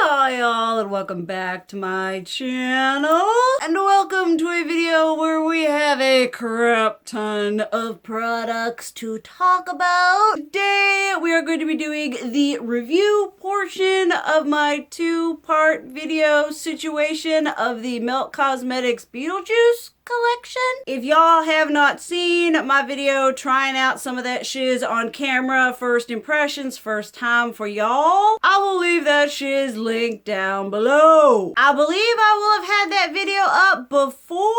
Hi y'all, and welcome back to my channel, and welcome to a video where we have a crap ton of products to talk about. Today we are going to be doing the review portion of my two-part video situation of the Melt Cosmetics Beetlejuice collection. If y'all have not seen my video trying out some of that shiz on camera, first impressions, first time for y'all, I will leave that shiz linked down below. I believe I will have had that video up before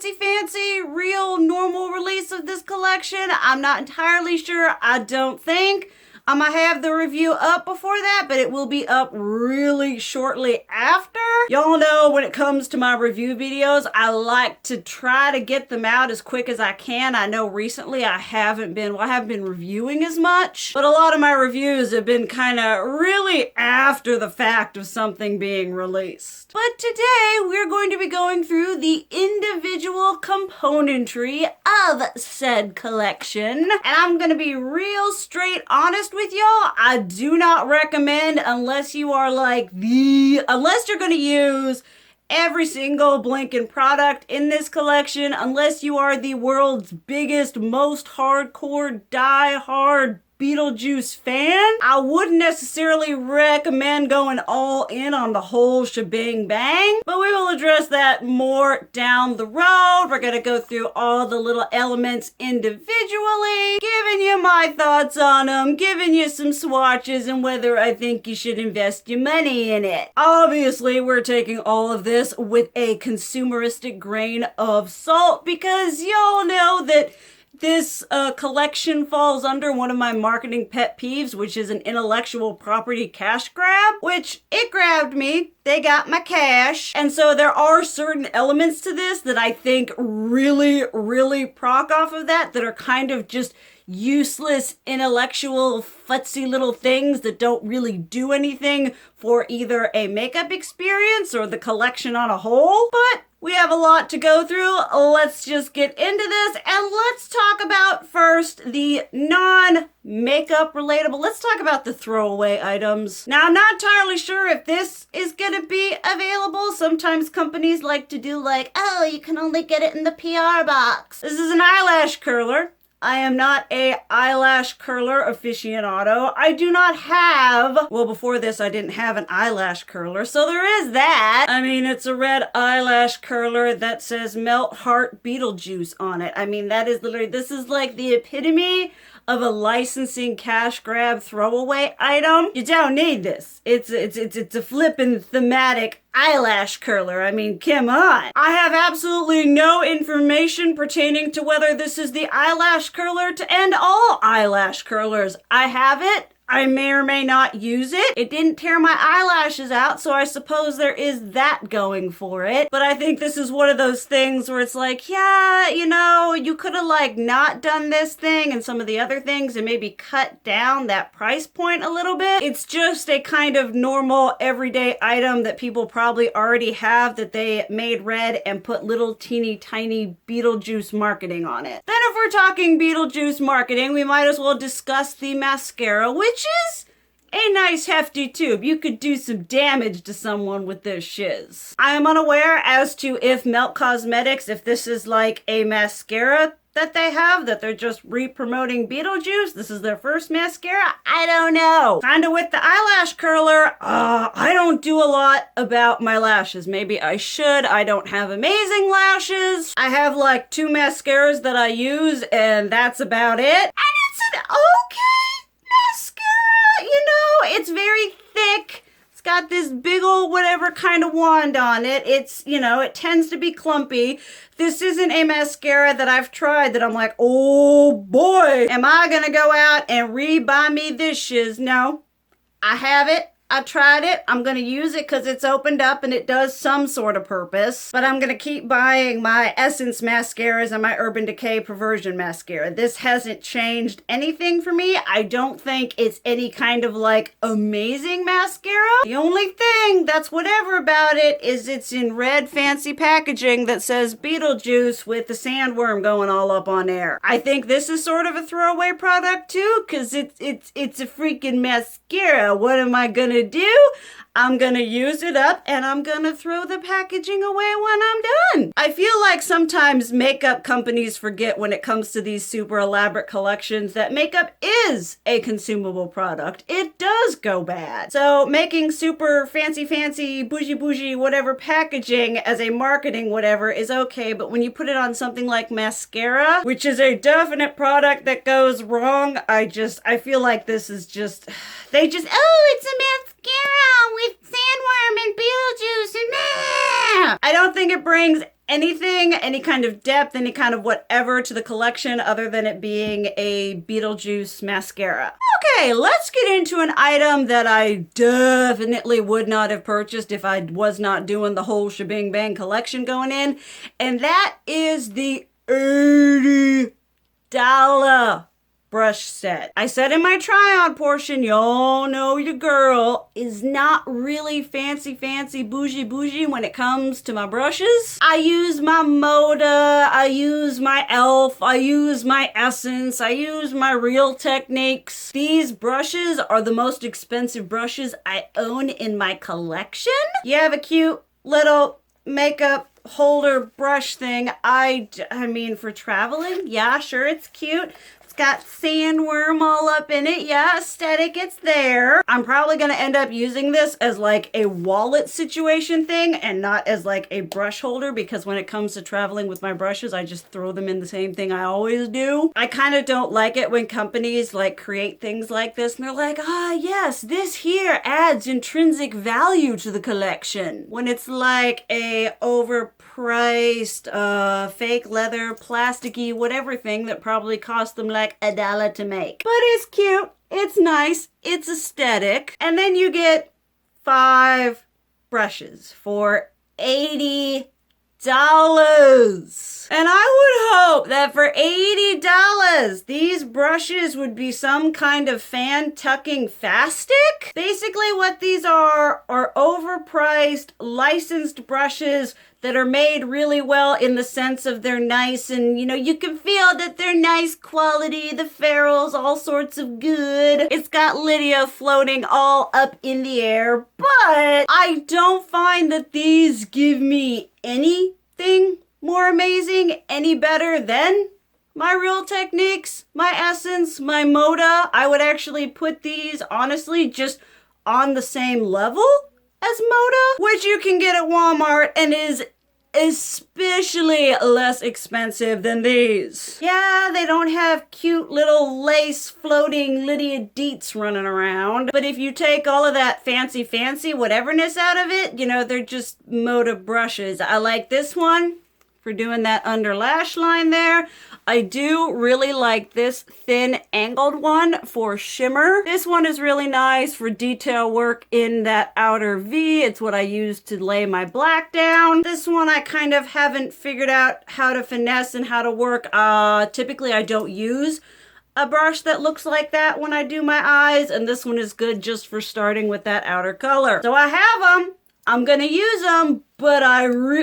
the fancy real normal release of this collection. I'm not entirely sure. I don't think I'm gonna have the review up before that, but it will be up really shortly after. Y'all know when it comes to my review videos, I like to try to get them out as quick as I can. I know recently I haven't been reviewing as much, but a lot of my reviews have been kind of really after the fact of something being released. But today we're going to be going through the individual componentry of said collection, and I'm gonna be real straight honest with y'all. I do not recommend, unless you are unless you're gonna use every single blinking product in this collection, unless you are the world's biggest, most hardcore, die-hard Beetlejuice fan, I wouldn't necessarily recommend going all in on the whole shebang bang, but we will address that more down the road. We're gonna go through all the little elements individually, giving you my thoughts on them, giving you some swatches and whether I think you should invest your money in it. Obviously, we're taking all of this with a consumeristic grain of salt because y'all know that this collection falls under one of my marketing pet peeves, which is an intellectual property cash grab, which it grabbed me. They got my cash. And so there are certain elements to this that I think really proc off of that are kind of just useless, intellectual, futzy little things that don't really do anything for either a makeup experience or the collection on a whole. But we have a lot to go through. Let's just get into this and let's talk about first the non-makeup relatable. Let's talk about the throwaway items. Now, I'm not entirely sure if this is gonna be available. Sometimes companies like to do oh, you can only get it in the PR box. This is an eyelash curler. I am not a eyelash curler aficionado. I do not have, well, before this I didn't have an eyelash curler, so there is that. I mean, it's a red eyelash curler that says Melt Heart Beetlejuice on it. I mean, that is literally, this is like the epitome of a licensing cash grab throwaway item. You don't need this. It's a flippin' thematic eyelash curler. I mean, come on. I have absolutely no information pertaining to whether this is the eyelash curler to end all eyelash curlers. I have it. I may or may not use it. It didn't tear my eyelashes out, so I suppose there is that going for it. But I think this is one of those things where it's yeah, you know, you could have not done this thing and some of the other things and maybe cut down that price point a little bit. It's just a kind of normal everyday item that people probably already have that they made red and put little teeny tiny Beetlejuice marketing on it. Then if we're talking Beetlejuice marketing, we might as well discuss the mascara, which is a nice hefty tube. You could do some damage to someone with this shiz. I am unaware as to if Melt Cosmetics, if this is a mascara that they have, that they're just re-promoting Beetlejuice. This is their first mascara. I don't know. Kinda with the eyelash curler, I don't do a lot about my lashes. Maybe I should. I don't have amazing lashes. I have 2 mascaras that I use and that's about it. And it's an okay mascara. You know, it's very thick. It's got this big old whatever kind of wand on it. It's, you know, it tends to be clumpy. This isn't a mascara that I've tried that I'm oh boy, am I gonna go out and re-buy me this shiz? No, I have it. I tried it. I'm going to use it because it's opened up and it does some sort of purpose. But I'm going to keep buying my Essence mascaras and my Urban Decay Perversion mascara. This hasn't changed anything for me. I don't think it's any kind of amazing mascara. The only thing that's whatever about it is it's in red fancy packaging that says Beetlejuice with the sandworm going all up on there. I think this is sort of a throwaway product too because it's a freaking mascara. What am I going to gonna do, I'm gonna use it up and I'm gonna throw the packaging away when I'm done. I feel like sometimes makeup companies forget when it comes to these super elaborate collections that makeup is a consumable product. It does go bad. So making super fancy, bougie, whatever packaging as a marketing whatever is okay, but when you put it on something like mascara, which is a definite product that goes wrong, I feel like this is just, oh, it's a mascara with sandworm and Beetlejuice and I don't think it brings anything, any kind of depth, any kind of whatever to the collection other than it being a Beetlejuice mascara. Okay, let's get into an item that I definitely would not have purchased if I was not doing the whole shebang bang collection going in, and that is the $80 brush set. I said in my try on portion, y'all know your girl is not really fancy bougie when it comes to my brushes. I use my Moda, I use my e.l.f., I use my Essence, I use my Real Techniques. These brushes are the most expensive brushes I own in my collection. You have a cute little makeup holder brush thing. I mean, for traveling, yeah, sure, it's cute. Got sandworm all up in it. Yeah, aesthetic, it's there. I'm probably gonna end up using this as like a wallet situation thing and not as like a brush holder, because when it comes to traveling with my brushes, I just throw them in the same thing I always do. I kind of don't like it when companies like create things like this and they're like, yes, this here adds intrinsic value to the collection, when it's like a overpriced fake leather plasticky whatever thing that probably cost them like $1 to make. But it's cute, it's nice, it's aesthetic. And then you get 5 brushes for $80. And I would hope that for $80, these brushes would be some kind of fan tucking fastic. Basically what these are overpriced licensed brushes that are made really well in the sense of they're nice and, you know, you can feel that they're nice quality. The ferrules, all sorts of good. It's got Lydia floating all up in the air, but I don't find that these give me anything more amazing, any better than my Real Techniques, my Essence, my Moda. I would actually put these, honestly, just on the same level as Moda, which you can get at Walmart and is especially less expensive than these. Yeah, they don't have cute little lace floating Lydia Deets running around, but if you take all of that fancy whateverness out of it, you know, they're just Moda brushes. I like this one for doing that under lash line there. I do really like this thin angled one for shimmer. This one is really nice for detail work in that outer V. It's what I use to lay my black down. This one I kind of haven't figured out how to finesse and how to work. Typically I don't use a brush that looks like that when I do my eyes, and this one is good just for starting with that outer color. So I have them. I'm gonna use them, but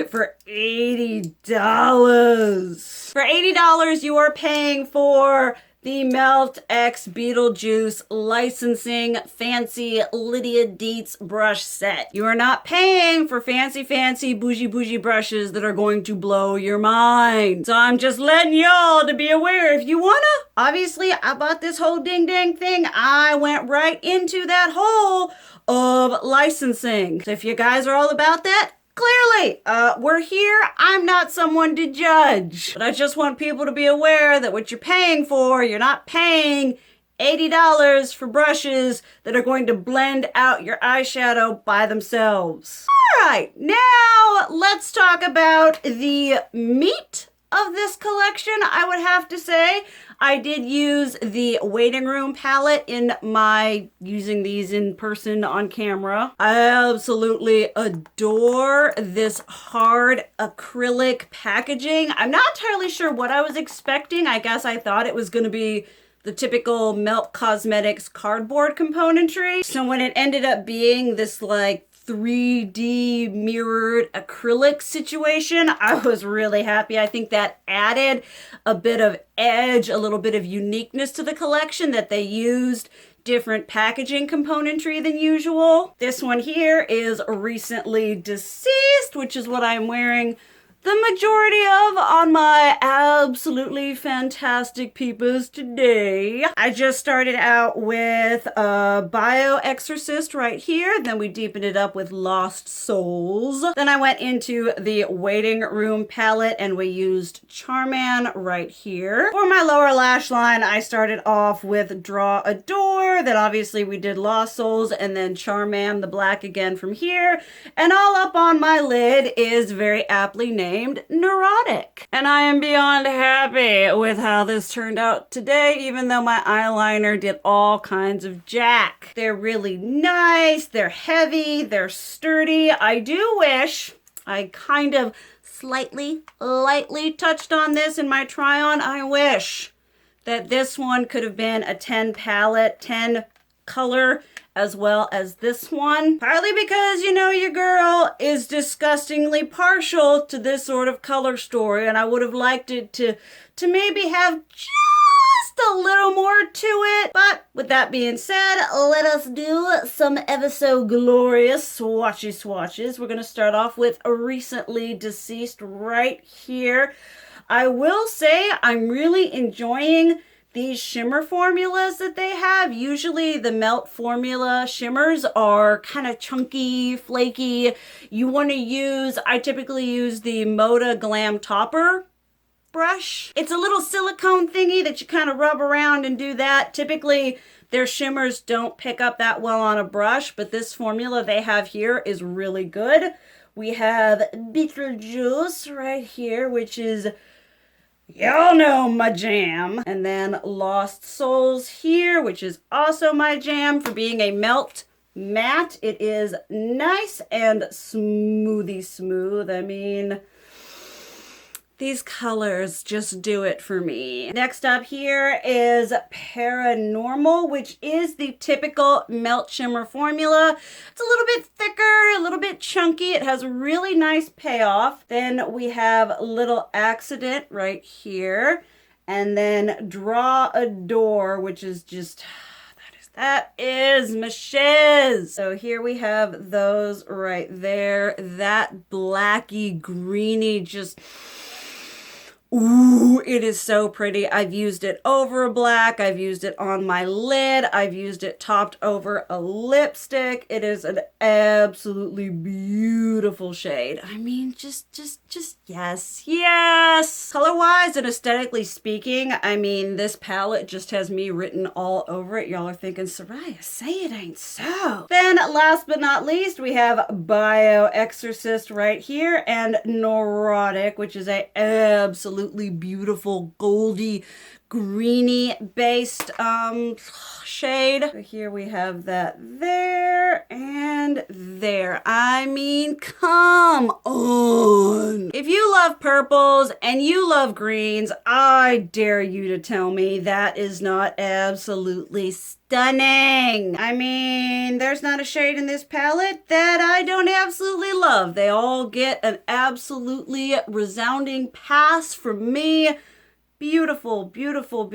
for $80. For $80, you are paying for the Melt X Beetlejuice licensing fancy Lydia Deets brush set. You are not paying for fancy bougie brushes that are going to blow your mind. So I'm just letting y'all to be aware. If you wanna, obviously I bought this whole ding dang thing. I went right into that hole of licensing. So if you guys are all about that, clearly, we're here. I'm not someone to judge, but I just want people to be aware that what you're paying for, you're not paying $80 for brushes that are going to blend out your eyeshadow by themselves. All right, now let's talk about the meat of this collection. I would have to say I did use the waiting room palette in my using these in person on camera. I absolutely adore this hard acrylic packaging. I'm not entirely sure what I was expecting. I guess I thought it was going to be the typical Melt Cosmetics cardboard componentry. So when it ended up being this like 3D mirrored acrylic situation, I was really happy. I think that added a bit of edge, a little bit of uniqueness to the collection that they used different packaging componentry than usual. This one here is Recently Deceased, which is what I'm wearing the majority of on my absolutely fantastic peepers today. I just started out with Bio Exorcist right here. Then we deepened it up with Lost Souls. Then I went into the Waiting Room palette and we used Charman right here. For my lower lash line, I started off with Draw a Door. Then obviously we did Lost Souls and then Charman the black again from here. And all up on my lid is very aptly named Neurotic. And I am beyond happy with how this turned out today, even though my eyeliner did all kinds of jack. They're really nice, they're heavy, they're sturdy. I do wish I kind of lightly touched on this in my try on. I wish that this one could have been a 10 palette, 10 color, as well as this one. Partly because, you know, your girl is disgustingly partial to this sort of color story, and I would have liked it to maybe have just a little more to it. But with that being said, let us do some ever so glorious swatches. We're gonna start off with a Recently Deceased right here. I will say I'm really enjoying these shimmer formulas that they have. Usually the Melt formula shimmers are kind of chunky, flaky. You want to use, I typically use the Moda Glam Topper brush. It's a little silicone thingy that you kind of rub around and do that. Typically their shimmers don't pick up that well on a brush, but this formula they have here is really good. We have Beetlejuice right here, which is, y'all know, my jam. And then Lost Souls here, which is also my jam for being a Melt matte. It is nice and smoothie smooth. I mean, these colors just do it for me. Next up here is Paranormal, which is the typical Melt shimmer formula. It's a little bit thicker, a little bit chunky. It has a really nice payoff. Then we have Little Accident right here. And then Draw a Door, which is just, that is my shiz. So here we have those right there. That blacky, greeny, just, ooh, it is so pretty. I've used it over black. I've used it on my lid. I've used it topped over a lipstick. It is an absolutely beautiful shade. I mean, just yes. Color-wise and aesthetically speaking, I mean, this palette just has me written all over it. Y'all are thinking, Soraya, say it ain't so. Then last but not least, we have Bio Exorcist right here and Neurotic, which is a absolutely beautiful goldy greeny based shade. So here we have that there and there. I mean, come on. If you love purples and you love greens, I dare you to tell me that is not absolutely stunning. I mean, there's not a shade in this palette that I don't absolutely love. They all get an absolutely resounding pass from me. Beautiful, beautiful,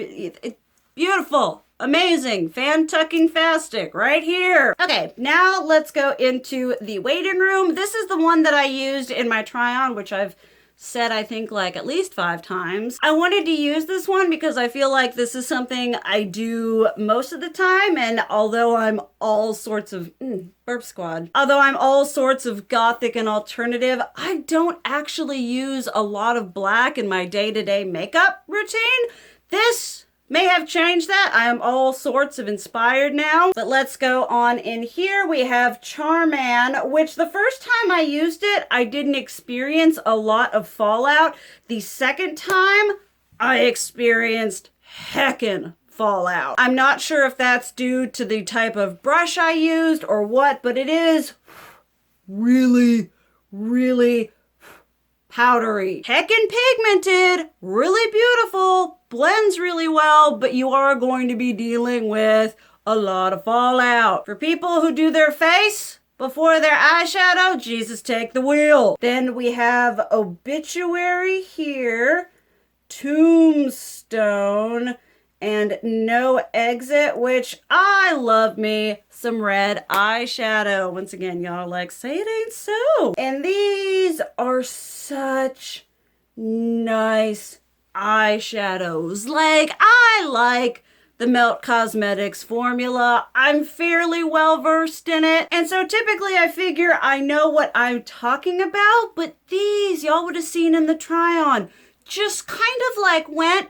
beautiful, amazing, fan-tucking-fastic right here. Okay, now let's go into the waiting room. This is the one that I used in my try-on, which I've said I think like at least 5 times. I wanted to use this one because I feel like this is something I do most of the time, and although I'm all sorts of burp squad, although I'm all sorts of gothic and alternative, I don't actually use a lot of black in my day-to-day makeup routine. This may have changed that. I am all sorts of inspired now. But let's go on in here. We have Charman, which the first time I used it, I didn't experience a lot of fallout. The second time, I experienced heckin' fallout. I'm not sure if that's due to the type of brush I used or what, but it is really, really powdery. Heckin' pigmented, really beautiful, blends really well, but you are going to be dealing with a lot of fallout. For people who do their face before their eyeshadow, Jesus take the wheel. Then we have Obituary here, Tombstone, and no exit, which I love me some red eyeshadow. Once again, y'all like, say it ain't so. And these are such nice eyeshadows. Like, I like the Melt Cosmetics formula. I'm fairly well versed in it. And so typically I figure I know what I'm talking about, but these y'all would have seen in the try on just kind of like went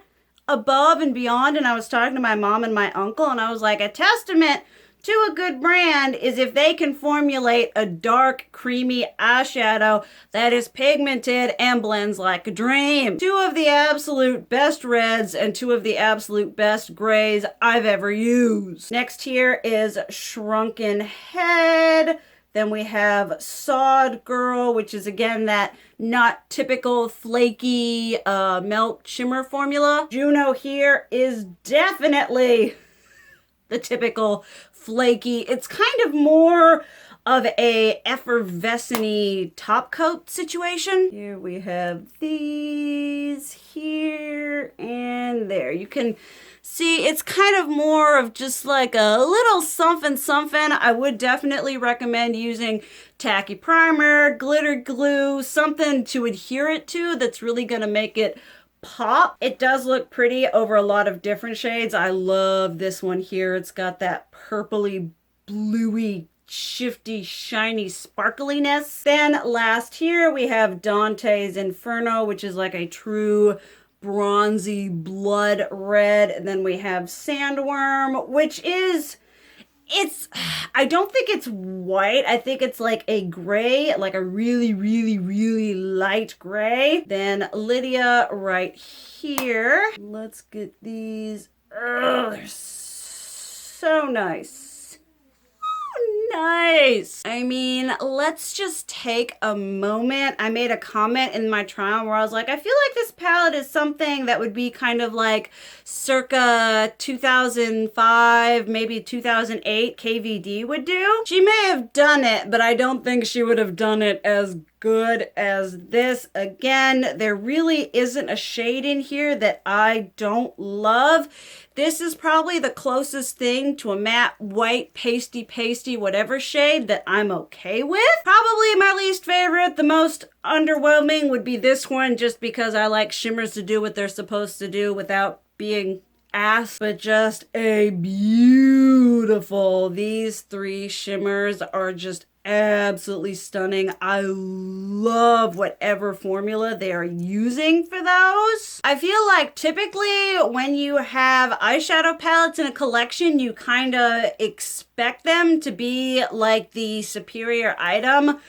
above and beyond. And I was talking to my mom and my uncle and I was like, a testament to a good brand is if they can formulate a dark, creamy eyeshadow that is pigmented and blends like a dream. Two of the absolute best reds and two of the absolute best grays I've ever used. Next here is Shrunken Head. Then we have Sawed Girl, which is again that not typical flaky melt shimmer formula. Juno here is definitely the typical flaky. It's kind of more of a effervescent top coat situation. Here we have these here and there. You can see it's kind of more of just like a little something something. I would definitely recommend using tacky primer, glitter glue, something to adhere it to that's really gonna make it pop. It does look pretty over a lot of different shades. I love this one here. It's got that purpley, bluey, shifty, shiny sparkliness. Then last here we have Dante's Inferno, which is like a true bronzy blood red. And then we have Sandworm, which is I don't think it's white. I think it's like a gray, like a really, really, really light gray. Then Lydia right here. Let's get these. Oh, they're so nice. Nice. I mean, let's just take a moment. I made a comment in my trial where I was like, I feel like this palette is something that would be kind of like circa 2005, maybe 2008 KVD would do. She may have done it, but I don't think she would have done it as good as this. Again, there really isn't a shade in here that I don't love. This is probably the closest thing to a matte white pasty whatever shade that I'm okay with. Probably my least favorite, the most underwhelming would be this one, just because I like shimmers to do what they're supposed to do without being ass, but just a beautiful. These three shimmers are just absolutely stunning. I love whatever formula they are using for those. I feel like typically when you have eyeshadow palettes in a collection, you kind of expect them to be like the superior item.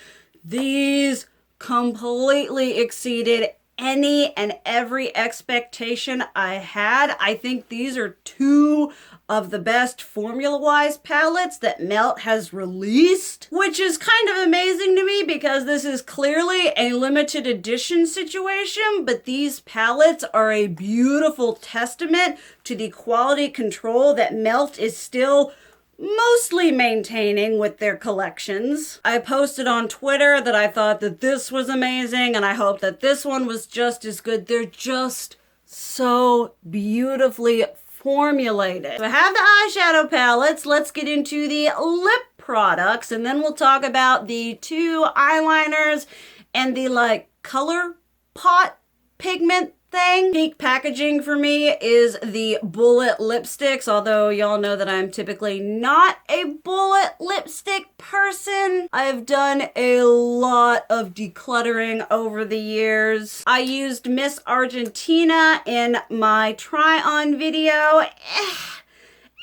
These completely exceeded any and every expectation I had. I think these are two of the best formula-wise palettes that Melt has released, which is kind of amazing to me because this is clearly a limited edition situation, but these palettes are a beautiful testament to the quality control that Melt is still mostly maintaining with their collections. I posted on Twitter that I thought that this was amazing and I hope that this one was just as good. They're just so beautifully formulated. So I have the eyeshadow palettes. Let's get into the lip products and then we'll talk about the two eyeliners and the like color pot pigment thing. Peak packaging for me is the bullet lipsticks, although y'all know that I'm typically not a bullet lipstick person. I've done a lot of decluttering over the years. I used Miss Argentina in my try-on video.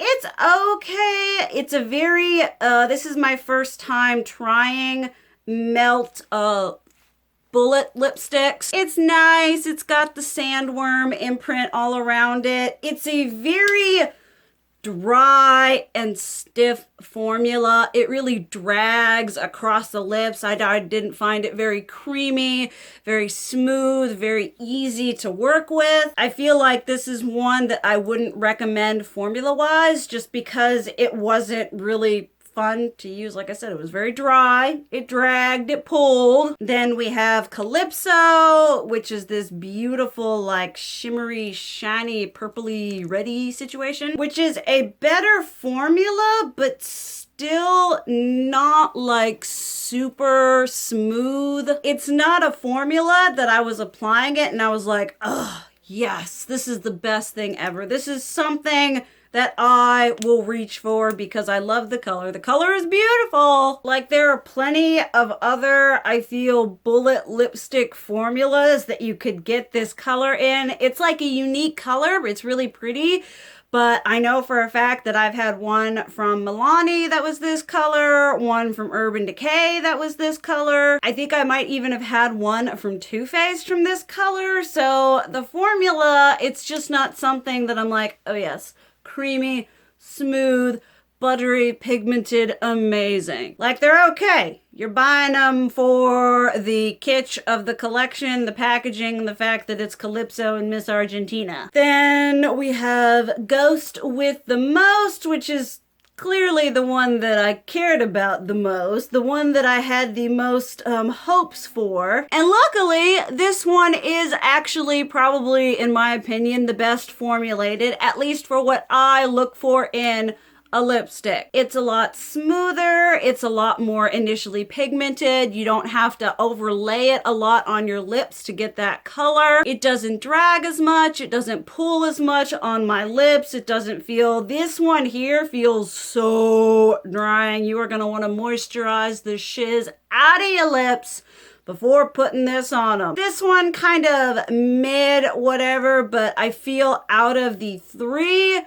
It's okay. It's a very, this is my first time trying Melt bullet lipsticks. It's nice. It's got the Sandworm imprint all around it. It's a very dry and stiff formula. It really drags across the lips. I didn't find it very creamy, very smooth, very easy to work with. I feel like this is one that I wouldn't recommend formula-wise just because it wasn't really fun to use. Like I said, it was very dry. It dragged, it pulled. Then we have Calypso, which is this beautiful, like shimmery, shiny, purpley, reddy situation, which is a better formula, but still not like super smooth. It's not a formula that I was applying it and I was like, oh, yes, this is the best thing ever. This is something that I will reach for because I love the color. The color is beautiful. Like, there are plenty of other, I feel, bullet lipstick formulas that you could get this color in. It's like a unique color. It's really pretty. But I know for a fact that I've had one from Milani that was this color, one from Urban Decay that was this color. I think I might even have had one from Too Faced from this color. So the formula, it's just not something that I'm like, oh yes, creamy, smooth, buttery, pigmented, amazing. Like, they're okay. You're buying them for the kitsch of the collection, the packaging, the fact that it's Calypso and Miss Argentina. Then we have Ghost with the Most, which is clearly the one that I cared about the most, the one that I had the most hopes for. And luckily, this one is actually probably, in my opinion, the best formulated, at least for what I look for in a lipstick. It's a lot smoother. It's a lot more initially pigmented. You don't have to overlay it a lot on your lips to get that color. It doesn't drag as much. It doesn't pull as much on my lips. It doesn't feel, this one here feels so drying. You are going to want to moisturize the shiz out of your lips before putting this on them. This one kind of mid whatever, but I feel out of the three,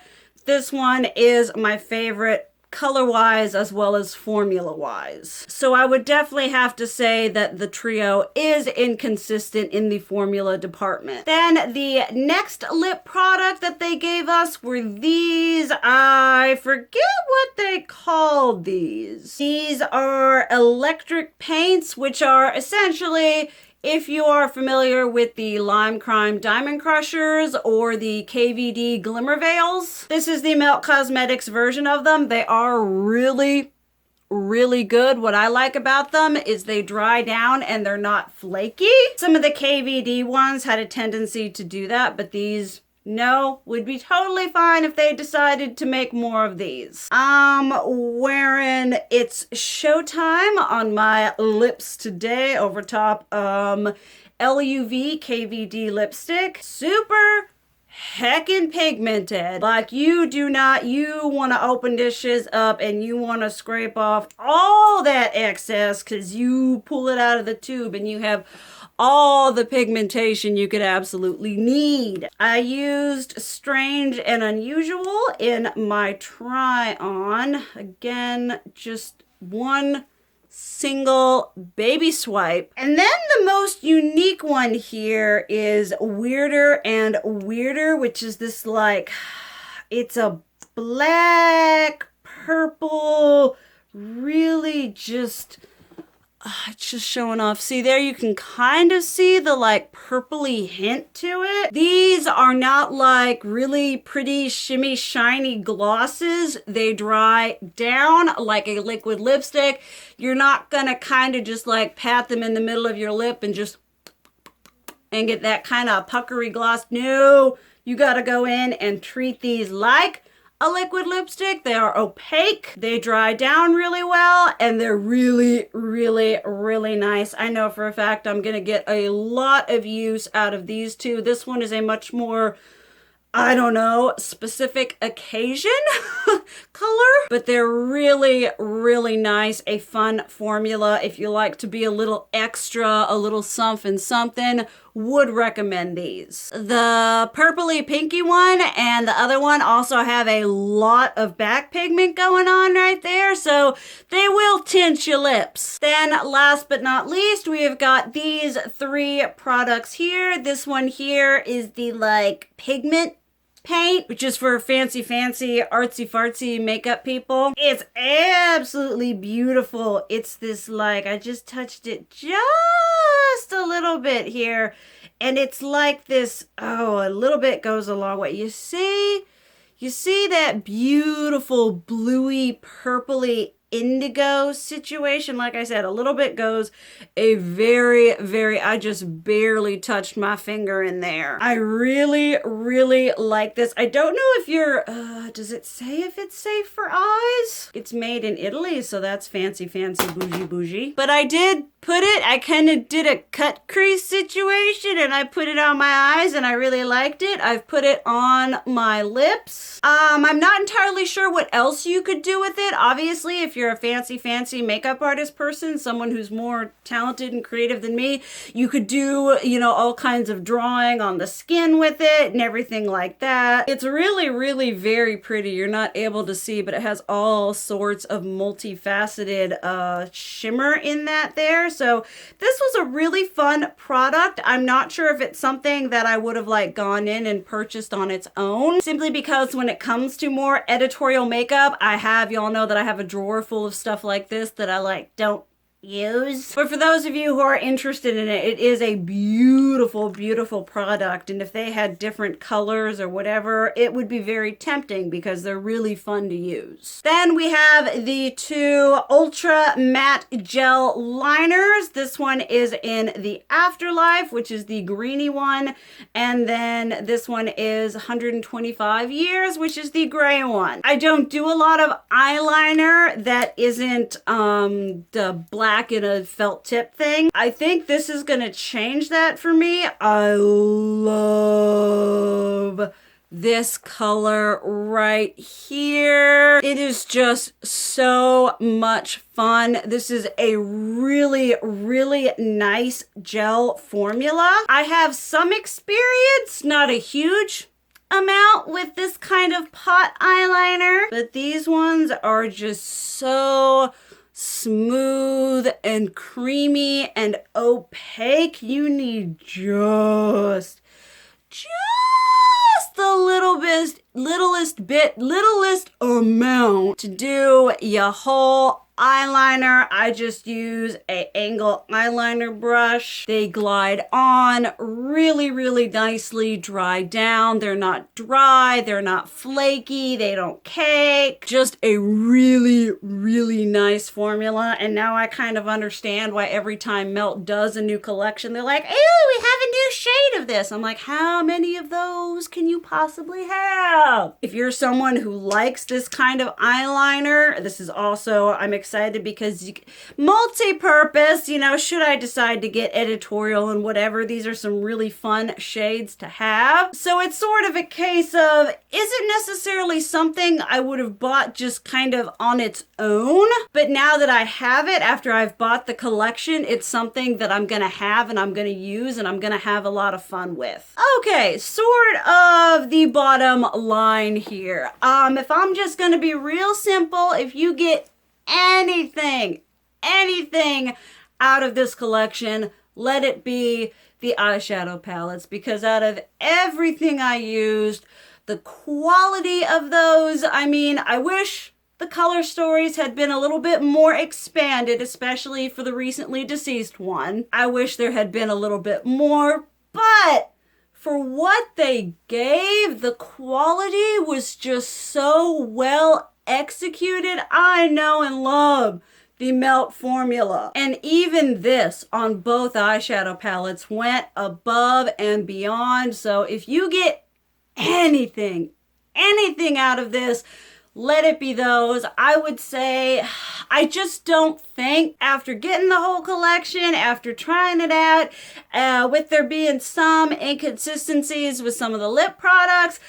this one is my favorite color-wise as well as formula-wise. So I would definitely have to say that the trio is inconsistent in the formula department. Then the next lip product that they gave us were these. I forget what they called these. These are electric paints, which are essentially, if you are familiar with the Lime Crime Diamond Crushers or the KVD Glimmer Veils, this is the Melt Cosmetics version of them. They are really, really good. What I like about them is they dry down and they're not flaky. Some of the KVD ones had a tendency to do that, but these, no, would be totally fine if they decided to make more of these. I'm wearing It's Showtime on my lips today over top LUV KVD lipstick. Super heckin' pigmented. Like, you want to open this shiz up and you want to scrape off all that excess because you pull it out of the tube and you have all the pigmentation you could absolutely need. I used Strange and Unusual in my try on. Again, just one single baby swipe. And then the most unique one here is Weirder and Weirder, which is this, like, it's a black, purple, really just, it's just showing off. See there, you can kind of see the like purpley hint to it. These are not like really pretty shimmy shiny glosses. They dry down like a liquid lipstick. You're not gonna kind of just like pat them in the middle of your lip and just and get that kind of puckery gloss. No, you gotta go in and treat these like a liquid lipstick. They are opaque, they dry down really well, and they're really, really, really nice. I know for a fact I'm gonna get a lot of use out of these two. This one is a much more, I don't know, specific occasion color, but they're really, really nice. A fun formula. If you like to be a little extra, a little something, would recommend these. The purpley pinky one and the other one also have a lot of back pigment going on right there, so they will tint your lips. Then last but not least, we have got these three products here. This one here is the like pigment paint, which is for fancy artsy fartsy makeup people. It's absolutely beautiful. It's this like, I just touched it just a little bit here, and it's like this, oh, a little bit goes a long way. You see that beautiful bluey purpley indigo situation. Like I said, a little bit goes a very, very, I just barely touched my finger in there. I really, really like this. I don't know if you're, does it say if it's safe for eyes? It's made in Italy, so that's fancy, fancy, bougie, bougie. But I did put it, I kind of did a cut crease situation and I put it on my eyes and I really liked it. I've put it on my lips. I'm not entirely sure what else you could do with it. Obviously, if you're a fancy, fancy makeup artist person, someone who's more talented and creative than me, you could do, you know, all kinds of drawing on the skin with it and everything like that. It's really, really very pretty. You're not able to see, but it has all sorts of multifaceted shimmer in that there. So this was a really fun product. I'm not sure if it's something that I would have like gone in and purchased on its own, simply because when it comes to more editorial makeup, y'all know that I have a drawer full of stuff like this that I like don't use. But for those of you who are interested in it, it is a beautiful, beautiful product. And if they had different colors or whatever, it would be very tempting because they're really fun to use. Then we have the two Ultra Matte Gel Liners. This one is in the Afterlife, which is the greeny one. And then this one is 125 Years, which is the gray one. I don't do a lot of eyeliner that isn't the black in a felt tip thing. I think this is gonna change that for me. I love this color right here. It is just so much fun. This is a really, really nice gel formula. I have some experience, not a huge amount, with this kind of pot eyeliner, but these ones are just so smooth and creamy and opaque. You need just the littlest amount to do your whole eyeliner. I just use a angle eyeliner brush. They glide on really, really nicely, dry down. They're not dry, they're not flaky, they don't cake. Just a really, really nice formula. And now I kind of understand why every time Melt does a new collection, they're like, "Ooh, we have a new shade of this." I'm like, how many of those can you possibly have? If you're someone who likes this kind of eyeliner, this is also, I'm excited because multi-purpose, you know, should I decide to get editorial and whatever, these are some really fun shades to have. So it's sort of a case of, isn't necessarily something I would have bought just kind of on its own, but now that I have it, after I've bought the collection, it's something that I'm gonna have and I'm gonna use and I'm gonna have a lot of fun with. Okay, sort of the bottom line here. If I'm just gonna be real simple, if you get anything out of this collection, let it be the eyeshadow palettes, because out of everything I used, the quality of those, I mean, I wish the color stories had been a little bit more expanded, especially for the recently deceased one. I wish there had been a little bit more, but for what they gave, the quality was just so well executed. I know and love the Melt formula. And even this on both eyeshadow palettes went above and beyond. So if you get anything out of this, let it be those. I would say, I just don't think, after getting the whole collection, after trying it out, with there being some inconsistencies with some of the lip products,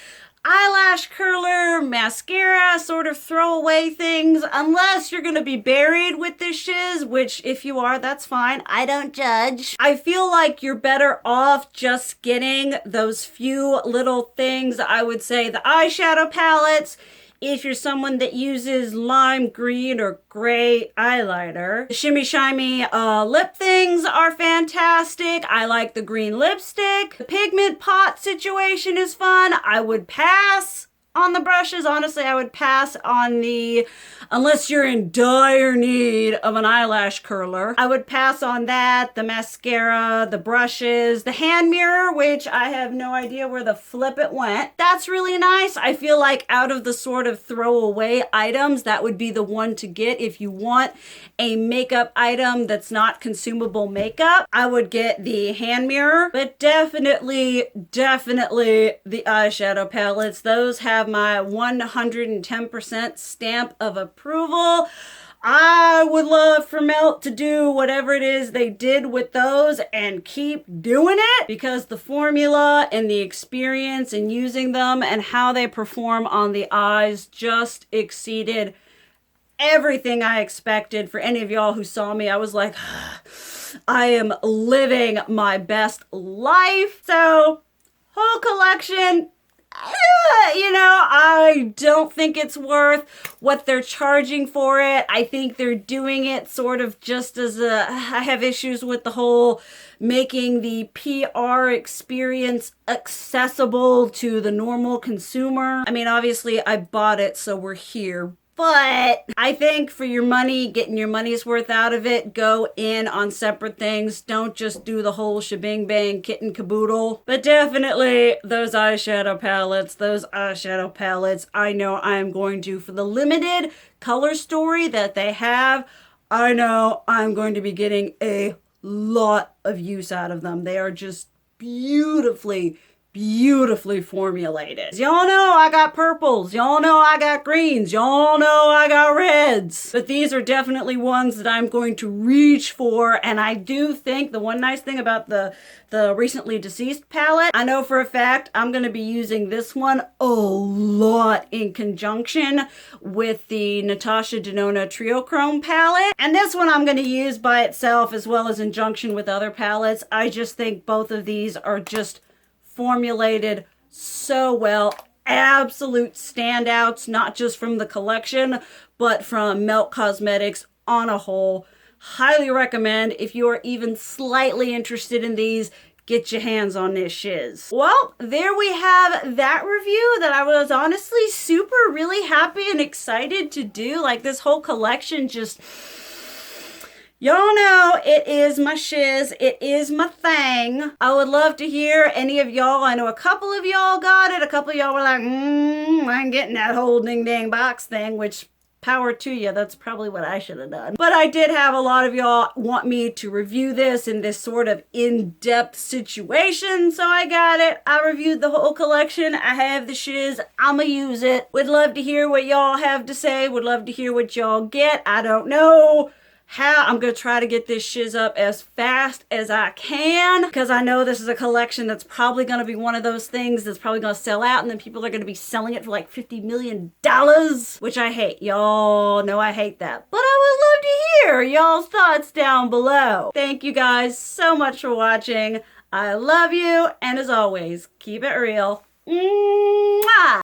eyelash curler, mascara, sort of throwaway things, unless you're gonna be buried with this shiz, which if you are, that's fine. I don't judge. I feel like you're better off just getting those few little things. I would say the eyeshadow palettes, if you're someone that uses lime green or gray eyeliner. The shimmy shimmy lip things are fantastic. I like the green lipstick. The pigment pot situation is fun. I would pass On the brushes, honestly, I would pass on the, unless you're in dire need of an eyelash curler, I would pass on that, the mascara, the brushes, the hand mirror, which I have no idea where the flip it went. That's really nice. I feel like out of the sort of throwaway items, that would be the one to get if you want a makeup item that's not consumable makeup. I would get the hand mirror, but definitely the eyeshadow palettes. Those have my 110% stamp of approval. I would love for Melt to do whatever it is they did with those and keep doing it, because the formula and the experience in using them and how they perform on the eyes just exceeded everything I expected. For any of y'all who saw me, I was like, I am living my best life. So, whole collection, you know, I don't think it's worth what they're charging for it. I think they're doing it sort of just as I have issues with the whole making the PR experience accessible to the normal consumer. I mean, obviously I bought it, so we're here. But I think for your money, getting your money's worth out of it, go in on separate things. Don't just do the whole shebang bang kit and caboodle. But definitely those eyeshadow palettes, I know I'm going to, for the limited color story that they have, I know I'm going to be getting a lot of use out of them. They are just beautifully formulated. Y'all know I got purples. Y'all know I got greens. Y'all know I got reds. But these are definitely ones that I'm going to reach for. And I do think the one nice thing about the recently deceased palette, I know for a fact I'm going to be using this one a lot in conjunction with the Natasha Denona Trio Chrome palette. And this one I'm going to use by itself as well as in conjunction with other palettes. I just think both of these are just formulated so well. Absolute standouts, not just from the collection, but from Melt Cosmetics on a whole. Highly recommend. If you are even slightly interested in these, get your hands on this shiz. Well, there we have that review that I was honestly really happy and excited to do. Like, this whole collection just... Y'all know it is my shiz. It is my thing. I would love to hear any of y'all. I know a couple of y'all got it. A couple of y'all were like, I'm getting that whole ding dang box thing, which power to you. That's probably what I should have done. But I did have a lot of y'all want me to review this in this sort of in-depth situation, so I got it. I reviewed the whole collection. I have the shiz. I'ma use it. Would love to hear what y'all have to say. Would love to hear what y'all get. I don't know how. I'm gonna try to get this shiz up as fast as I can, because I know this is a collection that's probably gonna be one of those things that's probably gonna sell out, and then people are gonna be selling it for like $50 million, which I hate. Y'all know I hate that. But I would love to hear y'all's thoughts down below. Thank you guys so much for watching. I love you, and as always, keep it real. Mwah!